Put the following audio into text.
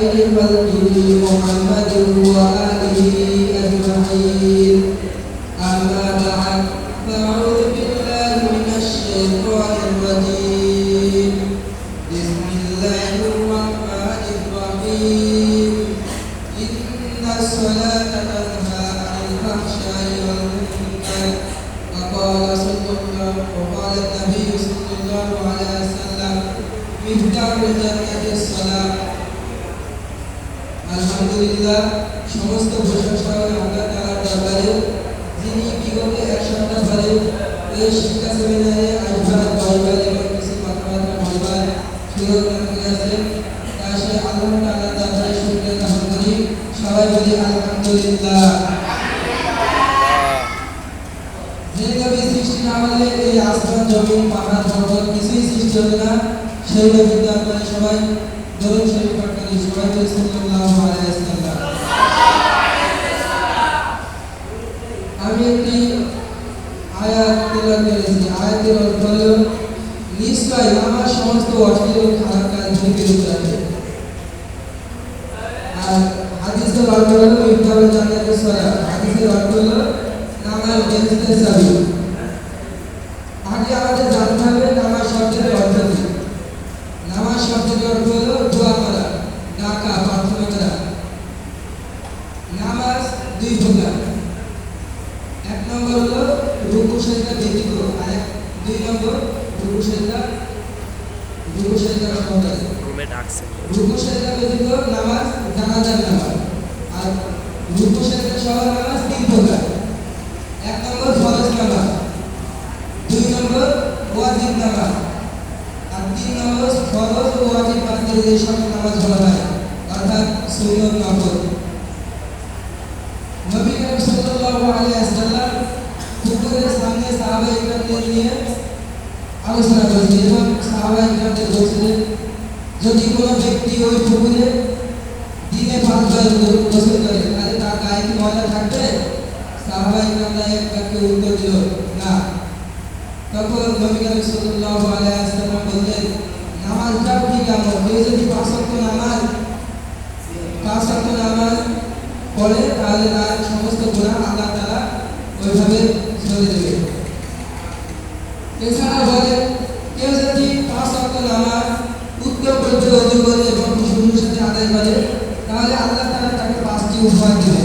خير خلقه محمد وآله أجمعين. أما بعد، فأعوذ بالله من الشيطان الرجيم. بسم الله الرحمن الرحيم. إن الصلاة تنهى عن الفحشاء والمنكر. وقال النبي صلى الله عليه وسلم: مفتاح الجنة الصلاة. আলহামদুলিল্লাহ, সমস্ত প্রশংসা আল্লাহ তাআলার দরবারে, যিনি বিগত এক সপ্তাহ ধরে এই শিক্ষা সেমিনারে আসবার দরবার এবং কিছু কথাবার্তা বলবার সুযোগ দান করেছেন। তাই সে আল্লাহ তাআলার দরবারে শুকরিয়া জ্ঞাপন করি। সবাই বলি আলহামদুলিল্লাহ। যে নবী সৃষ্টি না হলে এই আসমান জমিন পাহাড় পর্বত কিছুই সৃষ্টি হবে না, সেই নবীকে আপনারা সবাই দরুদ শরীফ পাঠ করি। সবাই বলি সাল্লাল্লাহু আলাইহি ওয়াসাল্লাম। আমি একটি আয়াত তেলাওয়াত করেছি। আয়াতের অর্থ হলো, নিশ্চয় আমার সমস্ত অশ্লীল ও খারাপ কাজ থেকে দূরে রাখে। আর হাদিসের অর্থ হলো মিফতাহুল জান্নাতিস সালাত। হাদিসের অর্থ হলো নামাজ বেহেশতের চাবি। আগে আমাদের জানতে হবে নামাজ শব্দের অর্থ কি। নামাজ শব্দের অর্থ হলো দোয়া করা, ডাকা, প্রার্থনা করা। নামাজ দুই প্রকার। এক নম্বর হলো রুকু সেজদা ব্যতীত, আর দুই নম্বর রুকু সেজদা সহকারে। রুকু সেজদা ব্যতীত নামাজ জানাজার নামাজ, আর রুকু সেজদা সহ নামাজ তিন প্রকার। এক নম্বর ফরজ নামাজ, দুই নম্বর ওয়াজিব নামাজ, আর তিন নম্বর ফরজ ও ওয়াজিব বাদের যে সব নামাজ বলা হয়, অর্থাৎ সুন্নত নফল। নবী করিম সাল্লাল্লাহু আলাইহি ওয়াসাল্লাম পুকুরের সামনে সাহাবায়ে কিরামদের নিয়ে আলোচনা করেছিলেন এবং সাহাবায়ে কিরামদের বলছিলেন, যদি কোনো ব্যক্তি ওই পুকুরে দিনে 5 বার গোসল করে তাহলে তার গায়ে কি ময়লা থাকবে? সাহাবায়ে কিরামরা এক বাক্যে উত্তর দিল, না। তখন নবী করিম সাল্লাল্লাহু আলাইহি ওয়াসাল্লাম বললেন, নামাজটা ঠিক আমল। কেউ যদি 5 ওয়াক্ত নামাজ পড়ে তাহলে তার সমস্ত গুনাহ আল্লাহ তাআলা ওইভাবে সরিয়ে দেবে। এছাড়া বলে, কেউ যদি 5 ওয়াক্ত নামাজ উত্তম পদ্ধতিতে ওযু করে এবং খুশুর সাথে আদায় করে তাহলে আল্লাহ তাআলা তাকে 5টি উপহার দেবে।